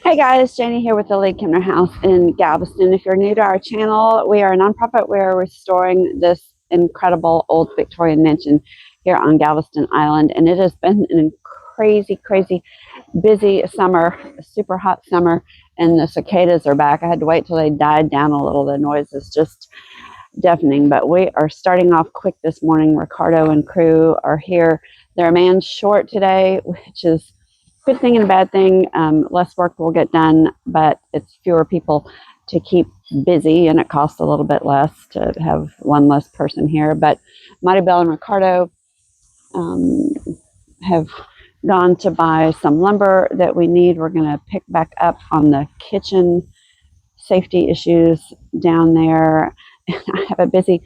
Hey guys, Janie here with the League-Kempner House in Galveston. If you're new to our channel, we are a nonprofit. We are restoring this incredible old Victorian mansion here on Galveston Island, and it has been a crazy busy summer, a super hot summer, and the cicadas are back. I had to wait till they died down a little. The noise is just deafening, but we are starting off quick this morning. Ricardo and crew are here. They're a man short today, which is good thing and a bad thing. Less work will get done, but it's fewer people to keep busy, and it costs a little bit less to have one less person here. But Mighty Bell and Ricardo have gone to buy some lumber that we need. We're going to pick back up on the kitchen safety issues down there. I have a busy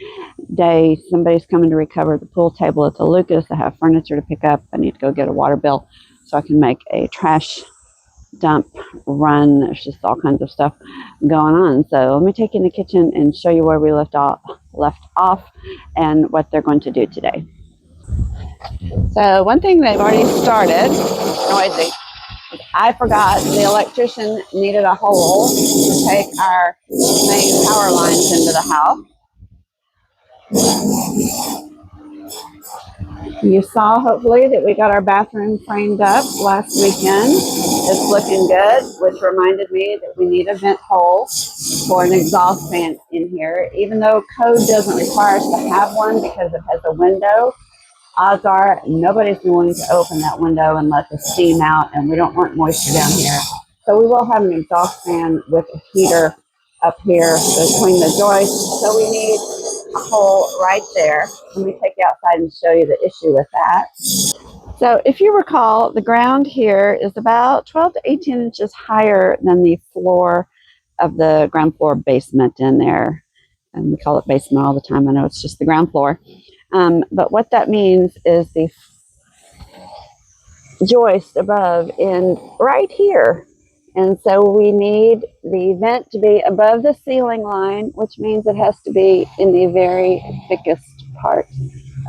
day. Somebody's coming to recover the pool table at the Lucas. I have furniture to pick up. I need to go get a water bill so I can make a trash dump run. There's just all kinds of stuff going on. So let me take you in the kitchen and show you where we left off and what they're going to do today. So one thing they've already started, noisy, I forgot the electrician needed a hole to take our main power lines into the house. You saw, hopefully, that we got our bathroom framed up last weekend. It's looking good, which reminded me that we need a vent hole for an exhaust fan in here. Even though code doesn't require us to have one because it has a window, odds are nobody's going to open that window and let the steam out, and we don't want moisture down here. So we will have an exhaust fan with a heater up here between the joists. So we need a hole right there. Let me take you outside and show you the issue with that. So if you recall, the ground here is about 12 to 18 inches higher than the floor of the ground floor basement in there. And we call it basement all the time. I know it's just the ground floor. But what that means is the joist above in right here. And so we need the vent to be above the ceiling line, which means it has to be in the very thickest part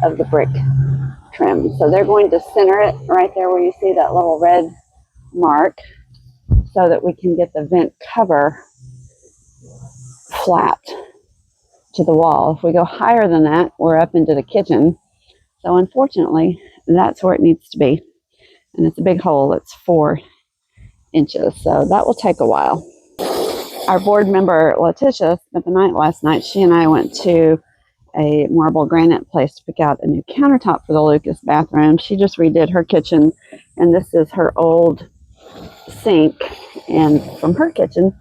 of the brick trim. So they're going to center it right there where you see that little red mark so that we can get the vent cover flat to the wall. If we go higher than that, we're up into the kitchen. So unfortunately, that's where it needs to be. And it's a big hole. It's 4 inches. So that will take a while. Our board member, Letitia, spent the night last night. She and I went to a marble granite place to pick out a new countertop for the Lucas bathroom. She just redid her kitchen, and this is her old sink and from her kitchen,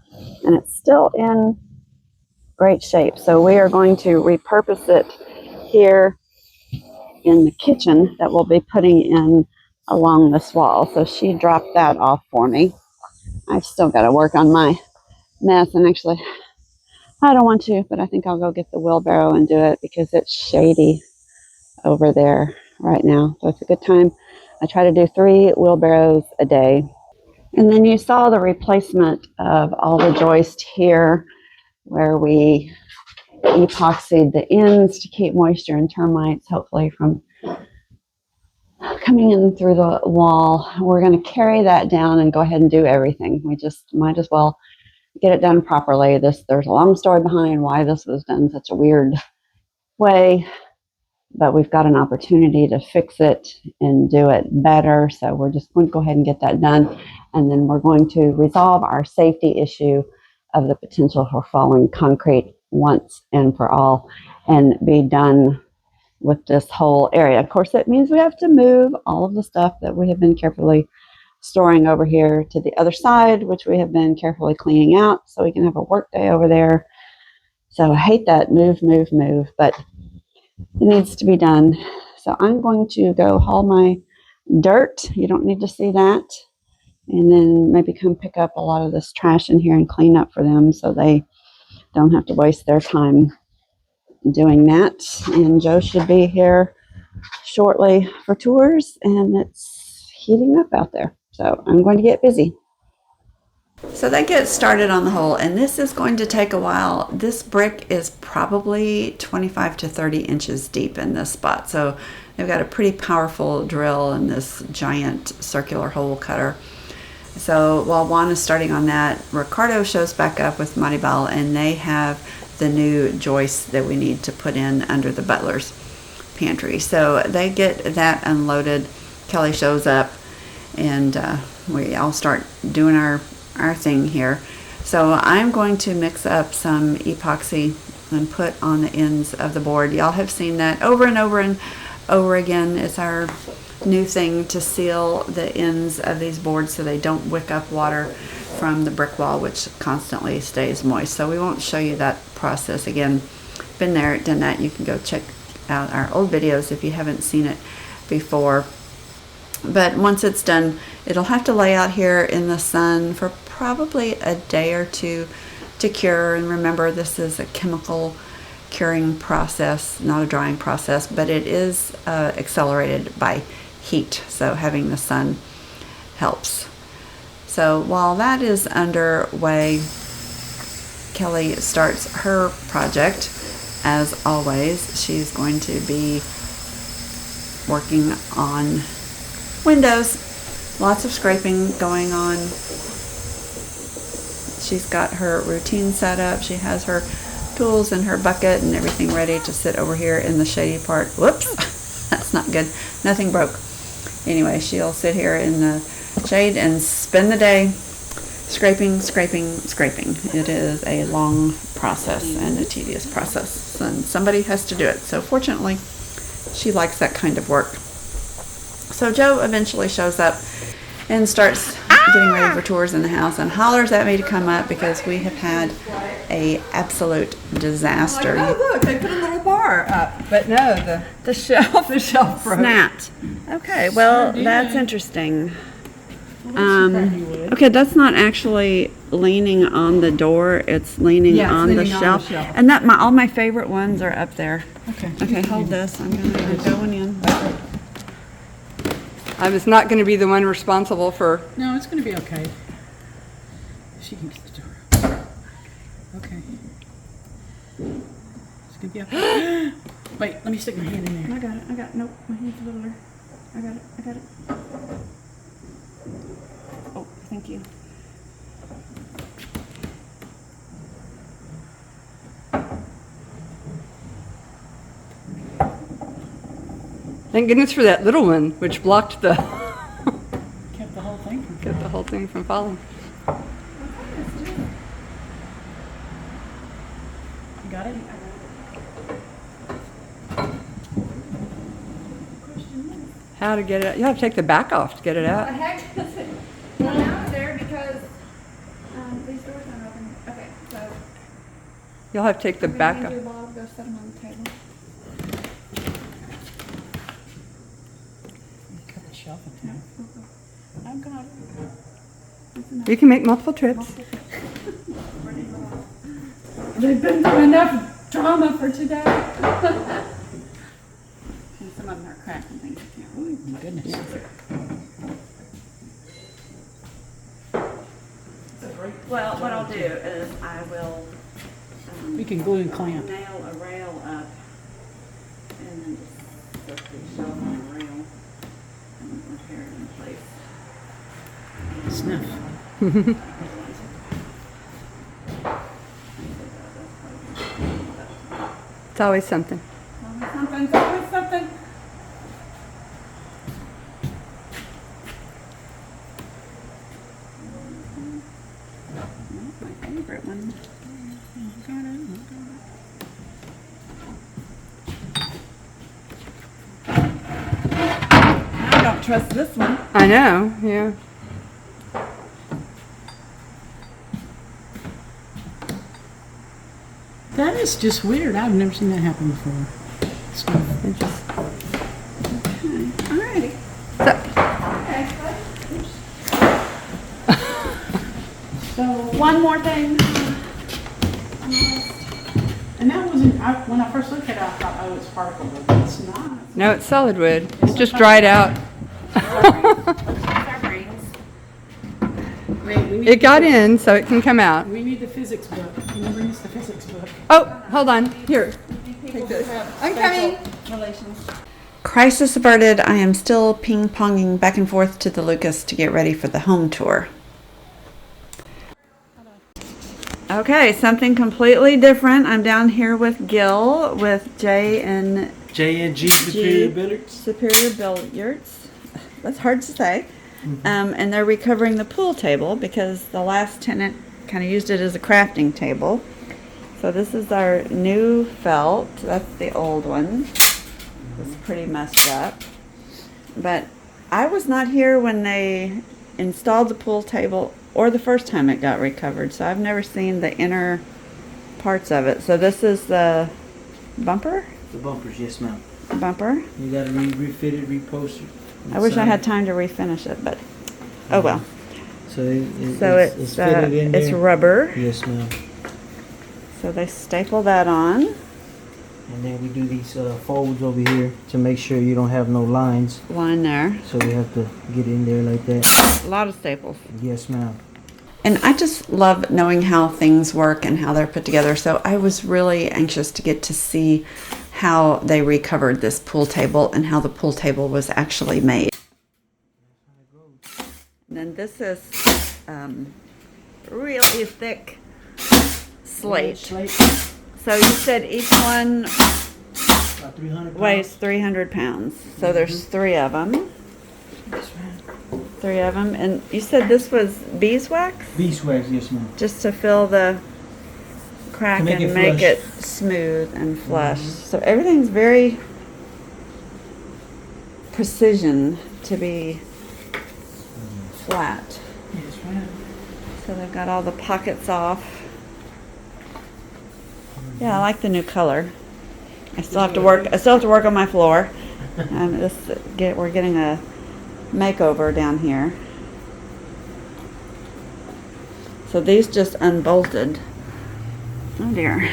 and it's still in great shape. So we are going to repurpose it here in the kitchen that we'll be putting in along this wall. So she dropped that off for me. I've still got to work on my mess, and actually I don't want to, but I think I'll go get the wheelbarrow and do it because it's shady over there right now. So it's a good time. I try to do 3 wheelbarrows a day. And then you saw the replacement of all the joist here where we epoxied the ends to keep moisture and termites hopefully from coming in through the wall. We're going to carry that down and go ahead and do everything. We just might as well get it done properly. There's a long story behind why this was done such a weird way, but we've got an opportunity to fix it and do it better. So we're just going to go ahead and get that done. And then we're going to resolve our safety issue of the potential for falling concrete once and for all and be done with this whole area. Of course, that means we have to move all of the stuff that we have been carefully storing over here to the other side, which we have been carefully cleaning out so we can have a work day over there. So I hate that move, but it needs to be done. So I'm going to go haul my dirt. You don't need to see that. And then maybe come pick up a lot of this trash in here and clean up for them so they don't have to waste their time doing that. And Joe should be here shortly for tours, and it's heating up out there. So I'm going to get busy. So they get started on the hole, and this is going to take a while. This brick is probably 25 to 30 inches deep in this spot. So they've got a pretty powerful drill and this giant circular hole cutter. So while Juan is starting on that, Ricardo shows back up with Maribel, and they have the new joist that we need to put in under the butler's pantry. So they get that unloaded. Kelly shows up, and we all start doing our thing here. So I'm going to mix up some epoxy and put on the ends of the board. Y'all have seen that over and over and over again. It's our new thing to seal the ends of these boards so they don't wick up water from the brick wall, which constantly stays moist. So we won't show you that process again. Been there, done that. You can go check out our old videos if you haven't seen it before. But once it's done, it'll have to lay out here in the sun for probably a day or two to cure. And remember, this is a chemical curing process, not a drying process, but it is accelerated by heat, so having the sun helps. So while that is underway, Kelly starts her project. As always, she's going to be working on windows. Lots of scraping going on. She's got her routine set up. She has her tools and her bucket and everything ready to sit over here in the shady part. Whoops, that's not good. Nothing broke. Anyway, she'll sit here in the shade and spend the day scraping, scraping, scraping. It is a long process and a tedious process, and somebody has to do it. So fortunately, she likes that kind of work. So Joe eventually shows up and starts getting ready for tours in the house and hollers at me to come up because we have had a absolute disaster. Like, oh, look, they put a little bar up, but no, the shelf broke. Snapped. Okay, well, that's interesting. Okay, that's not actually leaning on the door. It's leaning on the shelf. And that all my favorite ones are up there. Okay, hold this. I'm going to go in. I was not going to be the one responsible for. No, it's going to be okay. She can get the door. Okay. It's going to be okay. Wait, let me stick my hand in there. I got it. Nope, my hand's a little. I got it. Oh, thank you. Thank goodness for that little one, which blocked the Kept the whole thing from kept the whole thing from falling. You got it? How to get it out? You have to take the back off to get it out. The heck does it come out of there because these doors aren't open. Okay, so You'll have to take the back off. Go set them on the table. Cut the shelf in half. I've got it. You can make multiple trips. They've been through enough drama for today. And some of them are cracked and things. I can't really. My goodness. Well, what I'll do is I will We can glue and clamp. nail a rail up and then just set the shelf on a rail and repair it in place. Sniff. It's always something. Something's always something. My favorite one. I don't trust this one. I know, yeah. That is just weird. I've never seen that happen before. Stuff. Alrighty. So one more thing. And that wasn't, when I first looked at it, I thought, oh, it's particle wood. It's not. No, it's solid wood. It's just dried out. Wait, we need It got in, so it can come out. We need the physics book. Can you bring us the physics book? Oh, hold on. Here. Take this. I'm coming. Crisis averted. I am still ping-ponging back and forth to the Lucas to get ready for the home tour. Okay, something completely different. I'm down here with Gil, with J and J&G Superior Billiards. Superior Billiards. That's hard to say. And they're recovering the pool table because the last tenant kind of used it as a crafting table. So this is our new felt. That's the old one. It's pretty messed up. But I was not here when they installed the pool table or the first time it got recovered. So I've never seen the inner parts of it. So this is the bumper? The bumpers, yes ma'am. Bumper. You gotta refit it, repost it. I wish I had time to refinish it, but oh well. So, It's fitted in there? it's rubber. Yes ma'am. So they staple that on. And then we do these folds over here to make sure you don't have no lines. Line there. So we have to get in there like that. A lot of staples. Yes ma'am. And I just love knowing how things work and how they're put together. So I was really anxious to get to see how they recovered this pool table and how the pool table was actually made. And then this is really thick slate. So you said each one About 300 pounds. weighs 300 pounds. So there's 3 of them. Yes ma'am. 3 of them. And you said this was beeswax? Beeswax, yes ma'am. Just to fill the crack To make and it make flush. it smooth and flush. So everything's very precision to be flat. Yes ma'am. So they've got all the pockets off. Yeah, I like the new color. I still have to work. I still have to work on my floor. We're getting a makeover down here. So these just unbolted. Oh dear.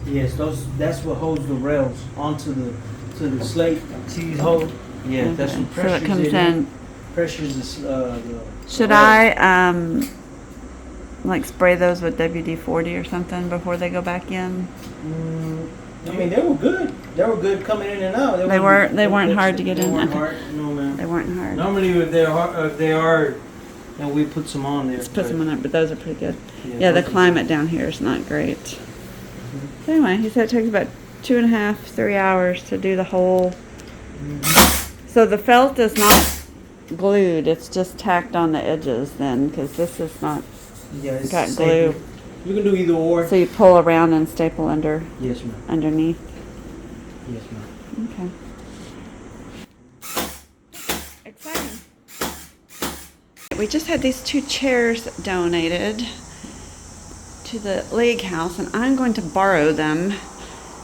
Yes, that's what holds the rails onto the slate. See these holes? Yeah, that's Okay, what so pressures it comes in. Pressures the Should the rails. I like spray those with WD-40 or something before they go back in? I mean, they were good. They were good coming in and out. They weren't hard to get in. They weren't Okay. hard. No, ma'am. They weren't hard. Normally, if they are, then we put some on there. Let's put some on there, but those are pretty good. Yeah, Yeah, the those are- climate down here is not great. So anyway, he said it takes about 2.5, 3 hours to do the whole. So the felt is not glued; it's just tacked on the edges then, because this is not Yeah, it's got staple. glue. You can do either or. So you pull around and staple Yes, ma'am. underneath. Yes, ma'am. Okay. Exciting. We just had these 2 chairs donated to the League House, and I'm going to borrow them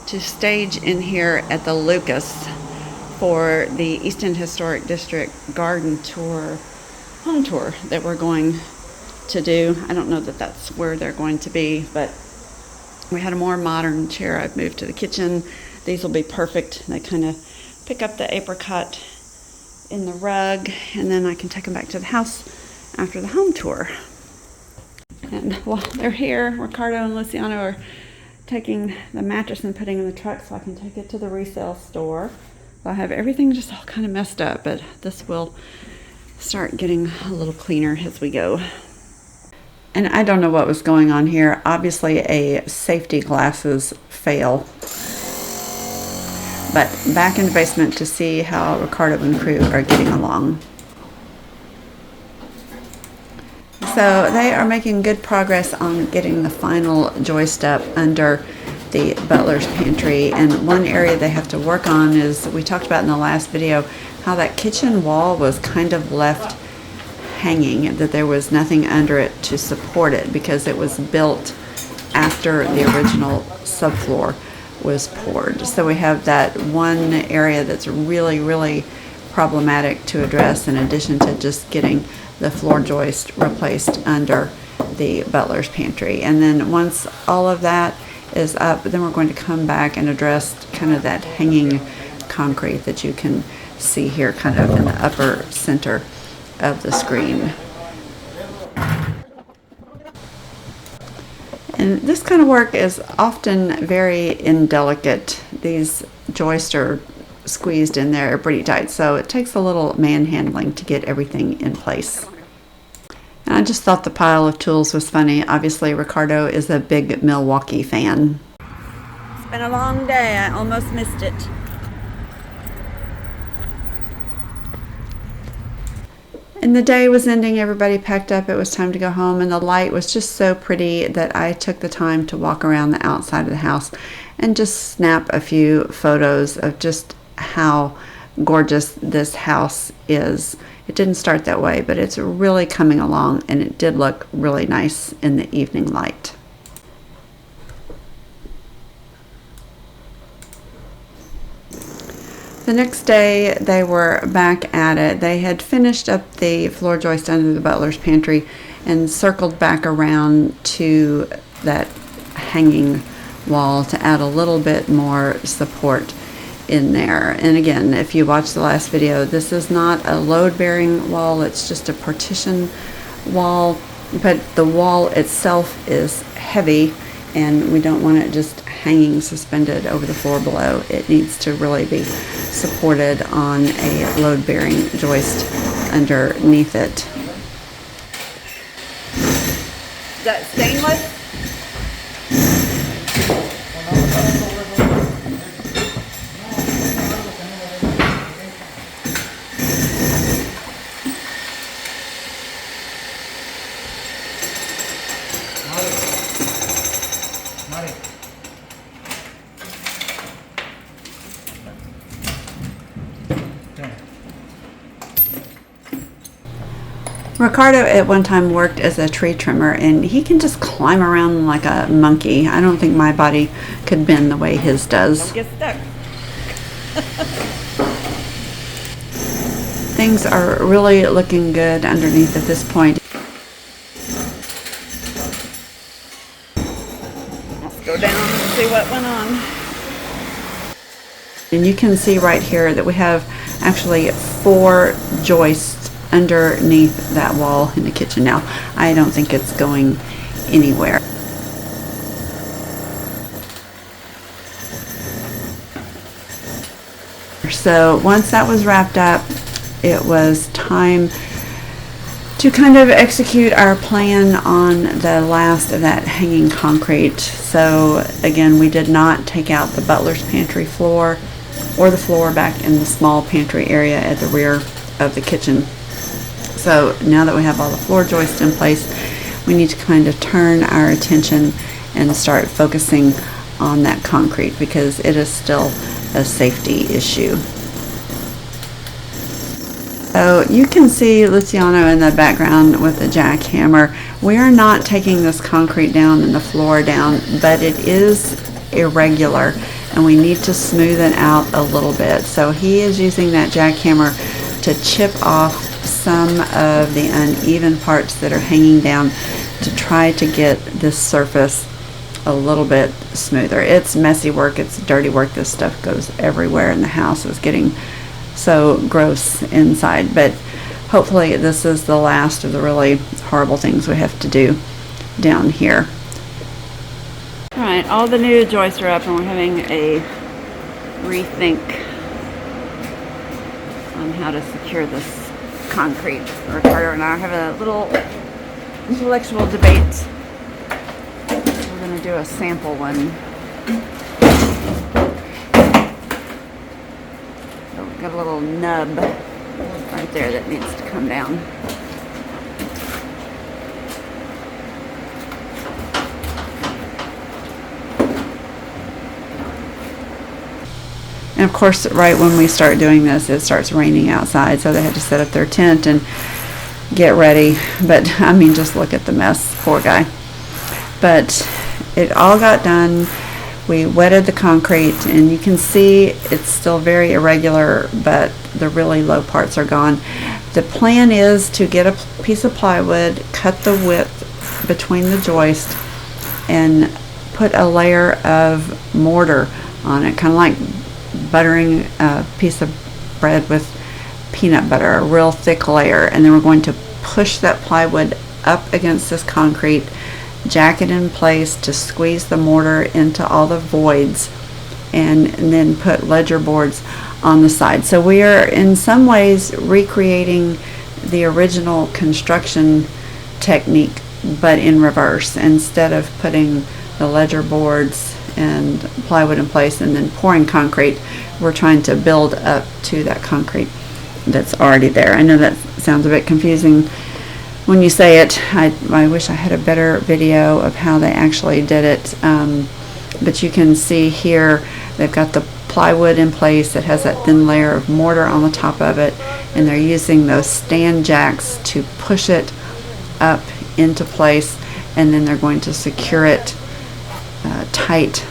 to stage in here at the Lucas for the Easton Historic District garden tour, home tour that we're going to do. I don't know that that's where they're going to be, but we had a more modern chair I've moved to the kitchen. These will be perfect. They kind of pick up the apricot in the rug, and then I can take them back to the house after the home tour. And while they're here, Ricardo and Luciano are taking the mattress and putting it in the truck so I can take it to the resale store. So I have everything just all kind of messed up, but this will start getting a little cleaner as we go. And I don't know what was going on here. Obviously a safety glasses fail. But back in the basement to see how Ricardo and crew are getting along. So they are making good progress on getting the final joist up under the butler's pantry. And one area they have to work on is, we talked about in the last video, how that kitchen wall was kind of left hanging, that there was nothing under it to support it because it was built after the original subfloor was poured. So we have that one area that's really, really problematic to address, in addition to just getting the floor joist replaced under the butler's pantry. And then once all of that is up, then we're going to come back and address kind of that hanging concrete that you can see here kind of in the upper center of the screen. And this kind of work is often very indelicate. These joists are squeezed in there pretty tight, so it takes a little manhandling to get everything in place. And I just thought the pile of tools was funny. Obviously, Ricardo is a big Milwaukee fan. It's been a long day. I almost missed it. And the day was ending. Everybody packed up. It was time to go home. And the light was just so pretty that I took the time to walk around the outside of the house and just snap a few photos of just how gorgeous this house is. It didn't start that way, but it's really coming along, and it did look really nice in the evening light. The next day, they were back at it. They had finished up the floor joist under the butler's pantry and circled back around to that hanging wall to add a little bit more support in there. And again, if you watch the last video, this is not a load-bearing wall, it's just a partition wall, but the wall itself is heavy and we don't want it just hanging suspended over the floor below. It needs to really be supported on a load-bearing joist underneath it. Is that stainless? Ricardo at one time worked as a tree trimmer, and he can just climb around like a monkey. I don't think my body could bend the way his does. Don't get stuck. Things are really looking good underneath at this point. Let's go down and see what went on. And you can see right here that we have actually 4 joists underneath that wall in the kitchen now. I don't think it's going anywhere. So once that was wrapped up, it was time to kind of execute our plan on the last of that hanging concrete. So again, we did not take out the butler's pantry floor or the floor back in the small pantry area at the rear of the kitchen. So now that we have all the floor joists in place, we need to kind of turn our attention and start focusing on that concrete because it is still a safety issue. So you can see Luciano in the background with the jackhammer. We are not taking this concrete down and the floor down, but it is irregular and we need to smooth it out a little bit. So he is using that jackhammer to chip off some of the uneven parts that are hanging down to try to get this surface a little bit smoother. It's messy work, it's dirty work. This stuff goes everywhere in the house. It's getting so gross inside, but hopefully this is the last of the really horrible things we have to do down here. All right, all the new joists are up and we're having a rethink on how to secure this concrete. Ricardo and I have a little intellectual debate. We're going to do a sample one. So we've got a little nub right there that needs to come down. And of course, right when we start doing this, it starts raining outside, so they had to set up their tent and get ready. But I mean, just look at the mess, poor guy. But it all got done. We wetted the concrete, and you can see it's still very irregular, but the really low parts are gone. The plan is to get a piece of plywood, cut the width between the joist, and put a layer of mortar on it, kind of like buttering a piece of bread with peanut butter, a real thick layer. And then we're going to push that plywood up against this concrete, jack it in place to squeeze the mortar into all the voids, and then put ledger boards on the side. So we are in some ways recreating the original construction technique, but in reverse. Instead of putting the ledger boards and plywood in place and then pouring concrete, we're trying to build up to that concrete that's already there. I know that sounds a bit confusing when you say it. I wish I had a better video of how they actually did it, but you can see here they've got the plywood in place that has that thin layer of mortar on the top of it, and they're using those stand jacks to push it up into place, and then they're going to secure it tight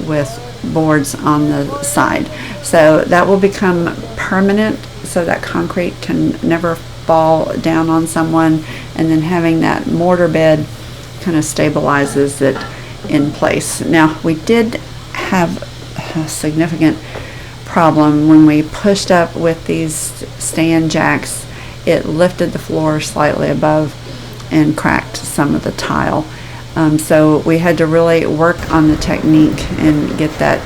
with boards on the side. So that will become permanent, so that concrete can never fall down on someone, and then having that mortar bed kind of stabilizes it in place. Now, we did have a significant problem when we pushed up with these stand jacks. It lifted the floor slightly above and cracked some of the tile. So we had to really work on the technique and get that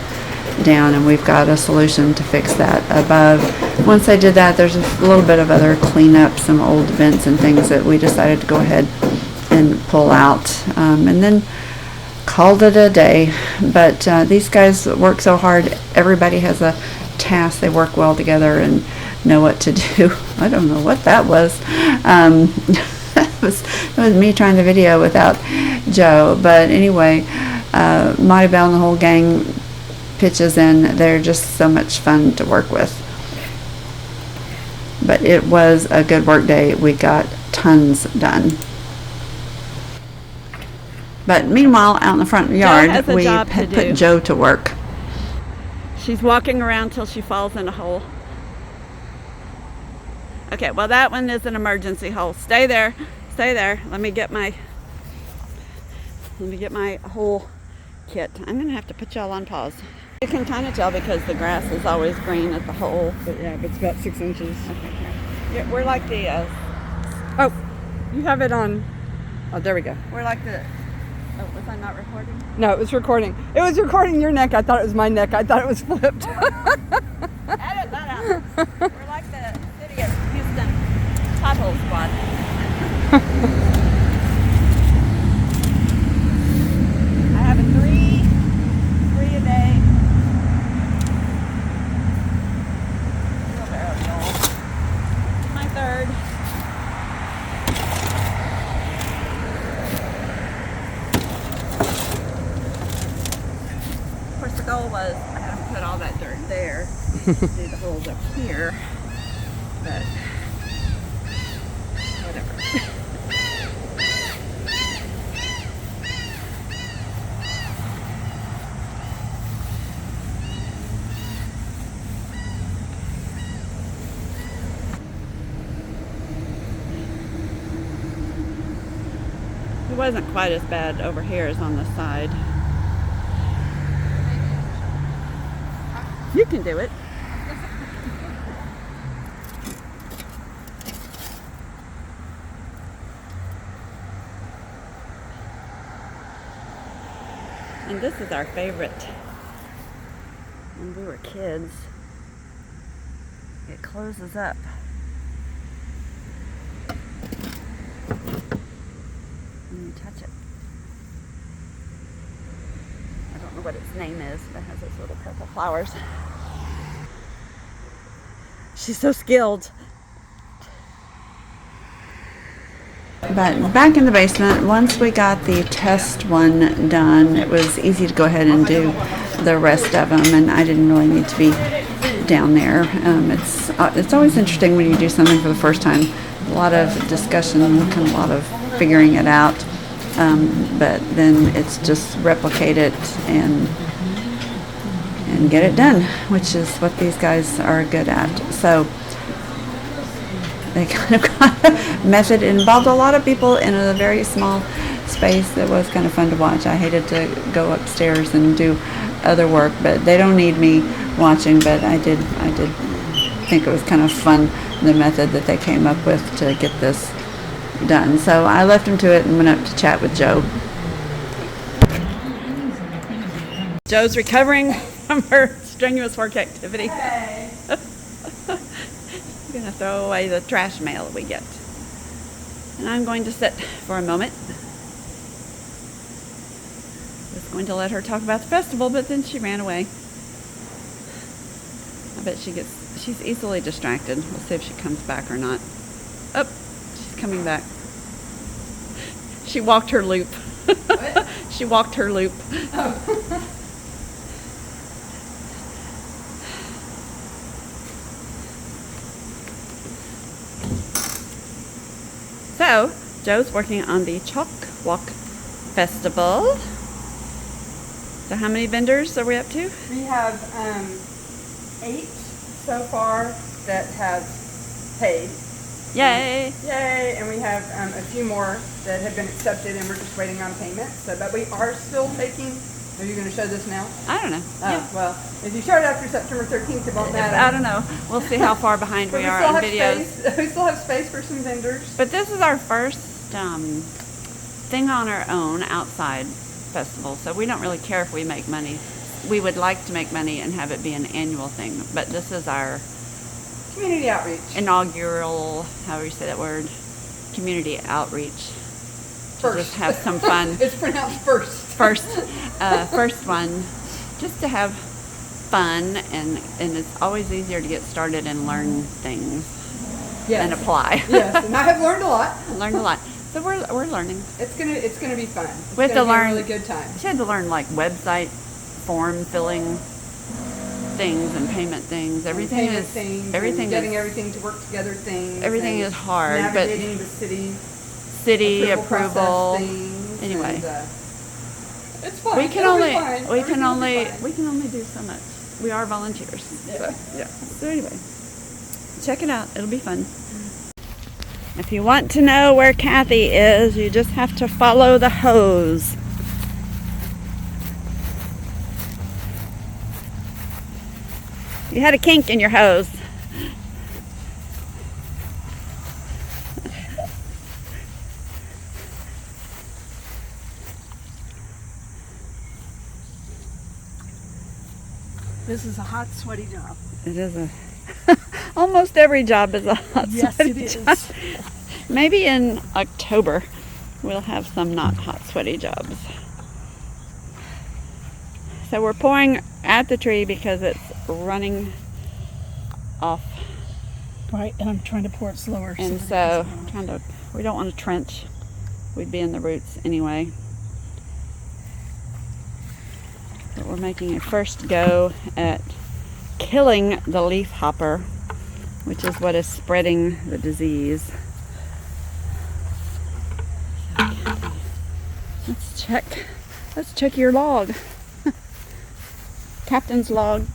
down, and we've got a solution to fix that above. Once I did that, there's a little bit of other cleanup, some old vents and things that we decided to go ahead and pull out, and then called it a day. But these guys work so hard. Everybody has a task. They work well together and know what to do. I don't know what that was. It was me trying the video without Joe. But anyway, Mighty Bell and the whole gang pitches in. They're just so much fun to work with. But it was a good work day. We got tons done. But meanwhile, out in the front yard, we had put Joe to work. She's walking around till she falls in a hole. Okay, well that one is an emergency hole. Stay there. Stay there. Let me get my hole kit. I'm gonna have to put y'all on pause. You can kind of tell because the grass is always green at the hole. But yeah, but it's about 6 inches. Okay, here. Yeah, we're like the Oh, you have it on. Oh, there we go. we're like the. Oh, was I not recording? No, it was recording. It was recording your neck. I thought it was my neck. I thought it was flipped. Edit that out. We're like the city of Houston pothole squad. I have a three a day. Wheelbarrow full. My third. Of course, the goal was I had to put all that dirt there, do the holes up here, but whatever. It wasn't quite as bad over here as on the side. You can do it. And this is our favorite. When we were kids, it closes up. When you touch it. I don't know what its name is, but it has those little purple flowers. She's so skilled. But back in the basement, once we got the test one done, it was easy to go ahead and do the rest of them, and I didn't really need to be down there. It's always interesting when you do something for the first time. A lot of discussion, kind of a lot of figuring it out, but then it's just replicate it and get it done, which is what these guys are good at. So they kind of got a method. It involved a lot of people in a very small space. That was kind of fun to watch. I hated to go upstairs and do other work, but they don't need me watching. But I did think it was kind of fun, the method that they came up with to get this done. So I left them to it and went up to chat with Joe. Joe's recovering from her strenuous work activity. We're gonna throw away the trash mail we get. And I'm going to sit for a moment. I was going to let her talk about the festival, but then she ran away. I bet she's easily distracted. We'll see if she comes back or not. Oh, she's coming back. She walked her loop. What? She walked her loop. Oh. So, Joe's working on the Chalk Walk Festival. So how many vendors are we up to? We have 8 so far that have paid. Yay! Yay! And we have a few more that have been accepted, and we're just waiting on payment. So, but we are still taking. Are you going to show this now? I don't know. Oh, well, if you start after September 13th, it won't matter. I don't know. We'll see how far behind But we are still on have videos. space. We still have space for some vendors. But this is our first thing on our own outside festival, so we don't really care if we make money. We would like to make money and have it be an annual thing, but this is our Community outreach. inaugural, however you say that word, community outreach. First. Just have some fun. It's pronounced first. First one, just to have fun, and it's always easier to get started and learn things Yes. and apply. Yes, and I have learned a lot. Learned a lot. So we're learning. It's gonna be fun. It's We have gonna to be learn- a really good time. She had to learn like website form filling things and payment things. Everything Payment is things, everything and getting is everything to work together things. everything and is hard, but navigating the city city approval. approval. process things, Anyway. and, it's fun. We can It'll be only fun. we Everything can will be only fun. we can only do so much. We are volunteers. Yeah. So anyway, check it out. It'll be fun. If you want to know where Kathy is, you just have to follow the hose. You had a kink in your hose. This is a hot, sweaty job. It is a almost every job is a hot Yes, sweaty it is. job. Maybe in October we'll have some not hot sweaty jobs. So we're pouring at the tree because it's running off, Right, and I'm trying to pour it slower. and that so we don't want to trench. We'd be in the roots anyway. But we're making a first go at killing the leaf hopper, which is what is spreading the disease. Let's check your log. Captain's log.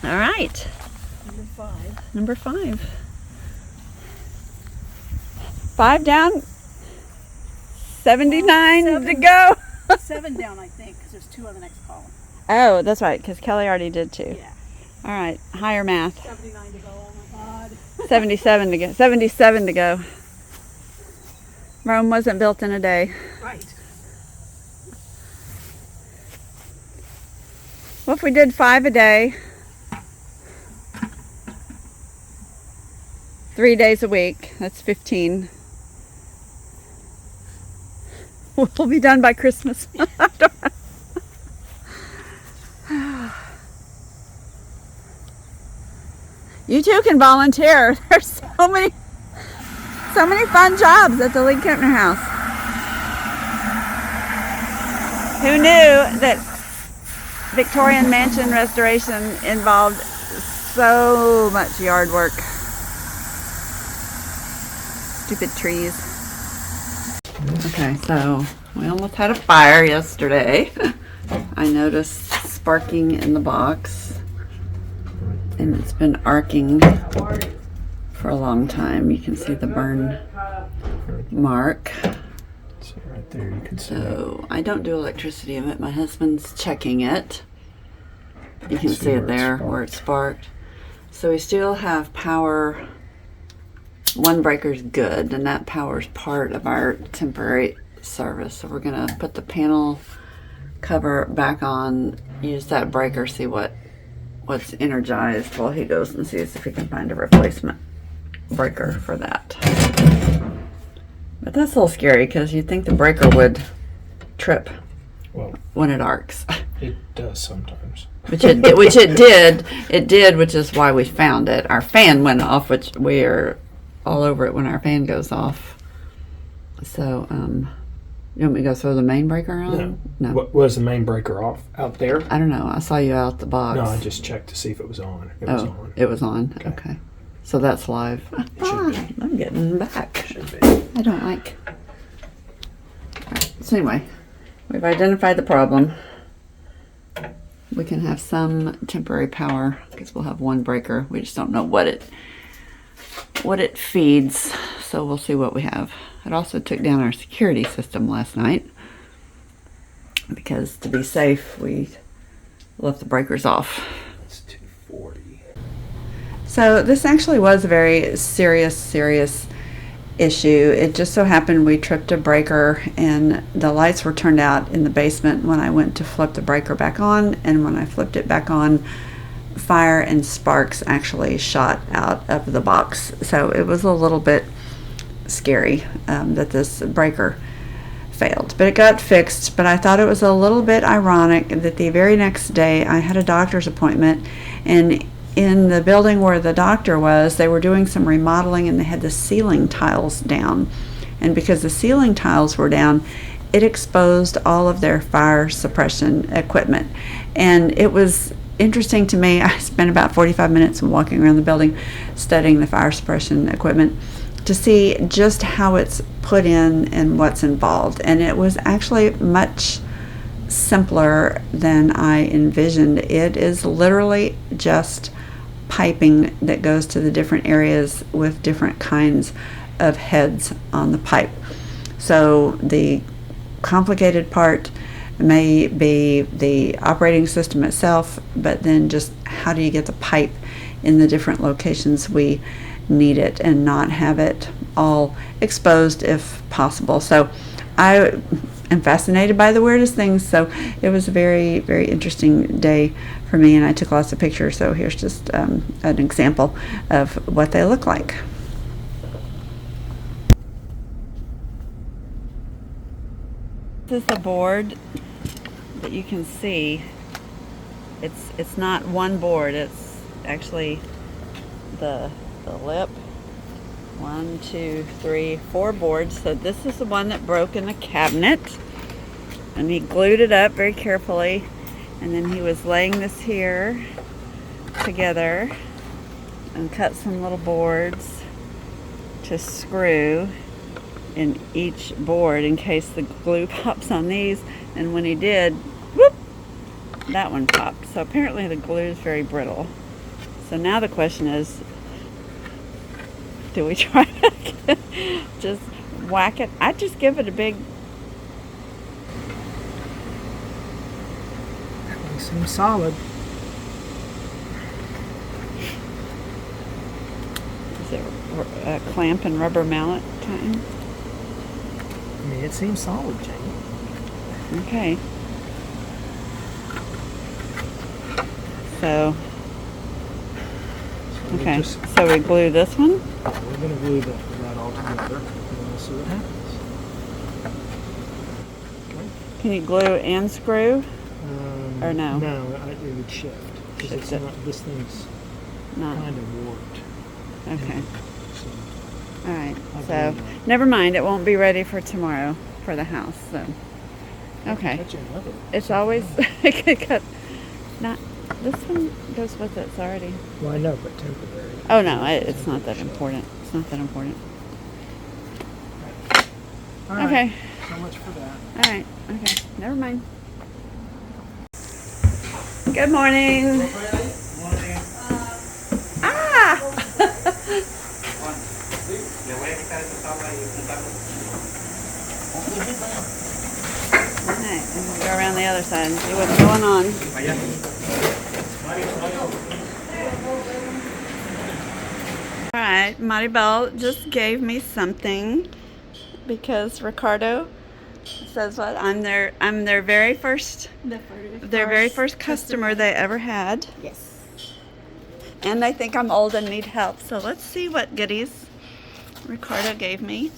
All right. Number 5. Number 5. 5 down. 79 to 7. go. 7 down, I think, because there's 2 on the next column. Oh, that's right, because Kelly already did 2. Yeah. All right, higher math. 79 to go, oh my God. 77 to go. 77 to go. Rome wasn't built in a day. Right. Well, if we did 5 a day, 3 days a week, that's 15. We'll be done by Christmas. You too can volunteer. There's so many fun jobs at the League-Kempner House. Who knew that Victorian mansion restoration involved so much yard work? Stupid trees. Okay, so we almost had a fire yesterday. I noticed sparking in the box, and it's been arcing for a long time. You can see the burn mark. So right there, you can see that. So I don't do electricity of it. My husband's checking it. You can see it there where it sparked. So we still have power. One breaker's good, and that power's part of our temporary service. So we're gonna put the panel cover back on, use that breaker, see what's energized while he goes and sees if he can find a replacement. breaker for that. But that's a little scary because you'd think the breaker would trip Well, when it arcs. it does sometimes. Which it did, which is why we found it. Our fan went off, which we are all over it when our fan goes off. So, you want me to go throw the main breaker on? No. Was the main breaker off out there? I don't know. I saw you out the box. No, I just checked to see if it was on. It was on. It was on. Okay. So that's live. should be. I'm getting back. Should be. I don't like. Alright, so anyway, we've identified the problem. We can have some temporary power because we'll have one breaker. We just don't know what it feeds. So we'll see what we have. It also took down our security system last night because to be safe, we left the breakers off. It's 240. So this actually was a very serious issue. It just so happened we tripped a breaker and the lights were turned out in the basement when I went to flip the breaker back on, and when I flipped it back on, fire and sparks actually shot out of the box. So it was a little bit scary that this breaker failed, but it got fixed. But I thought it was a little bit ironic that the very next day I had a doctor's appointment, and in the building where the doctor was, they were doing some remodeling and they had the ceiling tiles down. And because the ceiling tiles were down, it exposed all of their fire suppression equipment. And it was interesting to me. I spent about 45 minutes walking around the building studying the fire suppression equipment to see just how it's put in and what's involved. And it was actually much simpler than I envisioned. It is literally just piping that goes to the different areas with different kinds of heads on the pipe. So the complicated part may be the operating system itself, but then just how do you get the pipe in the different locations we need it and not have it all exposed if possible. So I am fascinated by the weirdest things. So it was a very, very interesting day for me, and I took lots of pictures. So here's just an example of what they look like. This is the board that you can see. It's not one board. It's actually the lip. 1, 2, 3, 4 boards. So this is the one that broke in the cabinet, and he glued it up very carefully, and then he was laying this here together and cut some little boards to screw in each board in case the glue pops on these. And when he did, whoop, that one popped. So apparently the glue is very brittle. So now the question is, do we try to just whack it? I just give it a big. That one seems solid. Is it a clamp and rubber mallet time? I mean, it seems solid, Jane. Okay. So, okay. So we glue this one. We're going to glue that all together, and we'll see what happens. Can you glue and screw? Or no? No, it would shift. Because Shift it's it. not, this thing's Not. kind of warped. Okay. So, All right. I'll So, glue that. never mind. It won't be ready for tomorrow for the house. So, okay. Catch another. It's always I could cut. Not this one goes with it. It's already. Well, I know, but temporary. Oh no, it's not that important. It's not that important. All right. Okay. So much for that. All right. Okay. Never mind. Good morning. Ah. All right. I'm gonna go around the other side and see what's going on. All right. Maribel just gave me something because Ricardo says what? I'm their very first customer they ever had. Yes. And they think I'm old and need help. So let's see what goodies Ricardo gave me.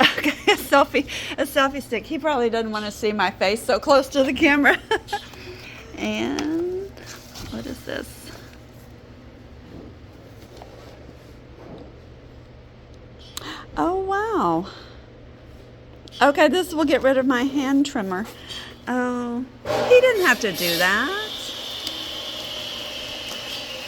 Okay, a selfie stick. He probably doesn't want to see my face so close to the camera. And what is this? Oh, wow. Okay, this will get rid of my hand trimmer. Oh, he didn't have to do that.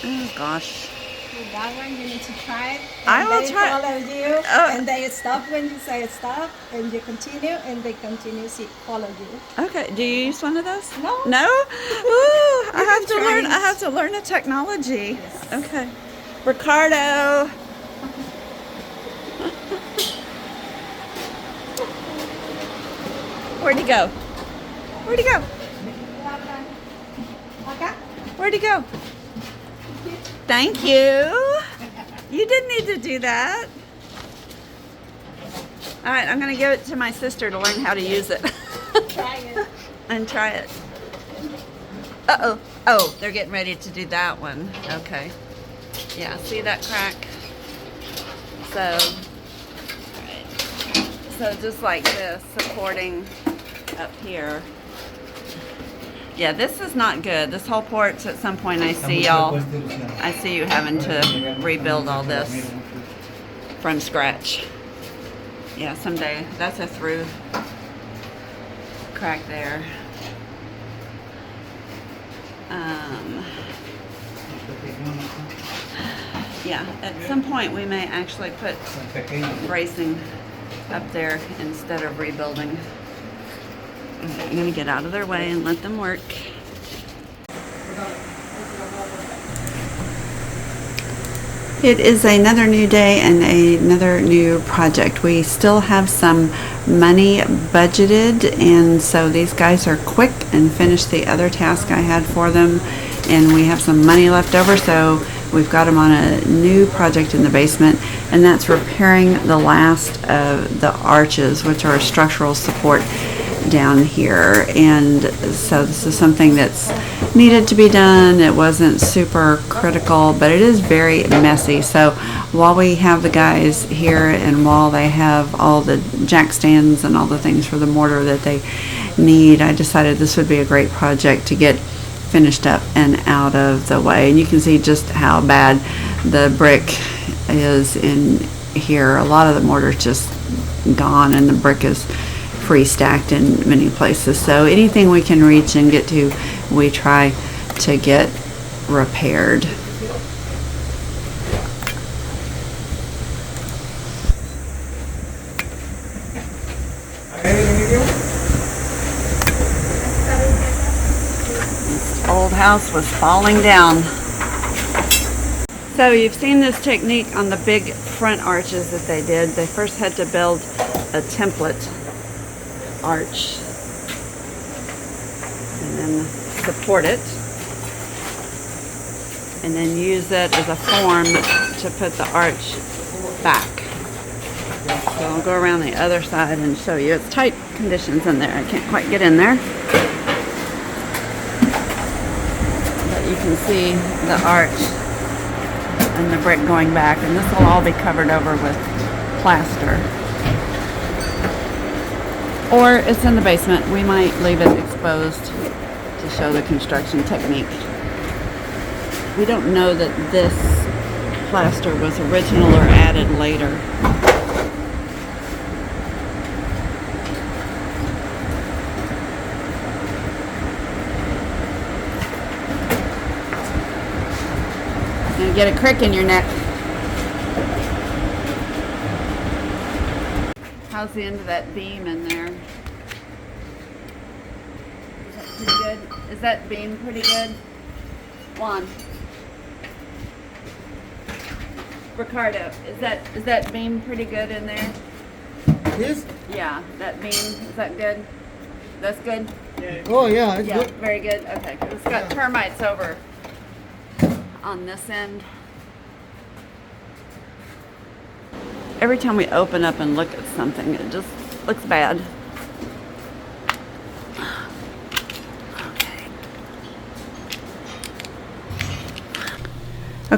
Oh, gosh. With that one, you need to try it. I And will they try- follow you, Oh. and they stop when you say stop, and you continue, and they continue to follow you. Okay, do you use one of those? No. No? Ooh, I have to try learn. it. I have to learn the technology. Okay, Ricardo. Where'd he go? Where'd he go? Where'd he go? Thank you. You didn't need to do that. All right, I'm gonna give it to my sister to learn how to use it. Try it. And try it. Uh-oh. Oh, they're getting ready to do that one. Okay. Yeah, see that crack? So, alright. So just like this, supporting up here. Yeah, this is not good. This whole porch, at some point I see you having to rebuild all this from scratch. Yeah, someday. That's a through crack there. Yeah, at some point we may actually put bracing up there instead of rebuilding. Okay, I'm gonna get out of their way and let them work. It is another new day and another new project. We still have some money budgeted, and so these guys are quick and finished the other task I had for them, and we have some money left over, so we've got them on a new project in the basement, and that's repairing the last of the arches, which are structural support down here. And so this is something that's needed to be done. It wasn't super critical, but it is very messy. So while we have the guys here and while they have all the jack stands and all the things for the mortar that they need, I decided this would be a great project to get finished up and out of the way. And you can see just how bad the brick is in here. A lot of the mortar is just gone, and the brick is pre-stacked in many places. So anything we can reach and get to, we try to get repaired. This old house was falling down. So you've seen this technique on the big front arches that they did. They first had to build a template arch and then support it and then use it as a form to put the arch back. So I'll go around the other side and show you. It's tight conditions in there. I can't quite get in there, but you can see the arch and the brick going back, and this will all be covered over with plaster. Or it's in the basement. We might leave it exposed to show the construction technique. We don't know that this plaster was original or added later. Gonna get a crick in your neck. How's the end of that beam in there? Is that pretty good? Is that beam pretty good? Juan. Ricardo, is that beam pretty good in there? This? Yeah, that beam, is that good? That's good? Oh yeah, it's Yeah, good. very good. Okay, 'cause it's got termites over on this end. Every time we open up and look at something, it just looks bad. Okay.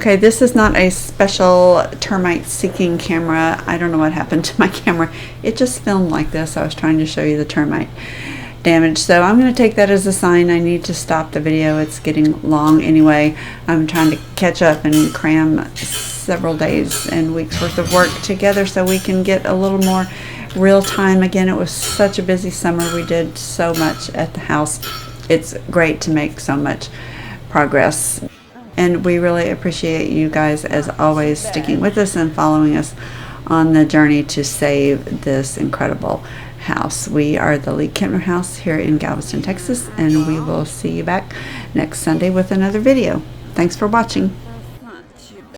Okay, this is not a special termite seeking camera. I don't know what happened to my camera. It just filmed like this. I was trying to show you the termite damage. So I'm going to take that as a sign I need to stop the video. It's getting long anyway. I'm trying to catch up and cram several days and weeks worth of work together so we can get a little more real time. Again, it was such a busy summer. We did so much at the house. It's great to make so much progress. And we really appreciate you guys, as always, sticking with us and following us on the journey to save this incredible house. We are the League-Kempner House here in Galveston, Texas, and we will see you back next Sunday with another video. Thanks for watching.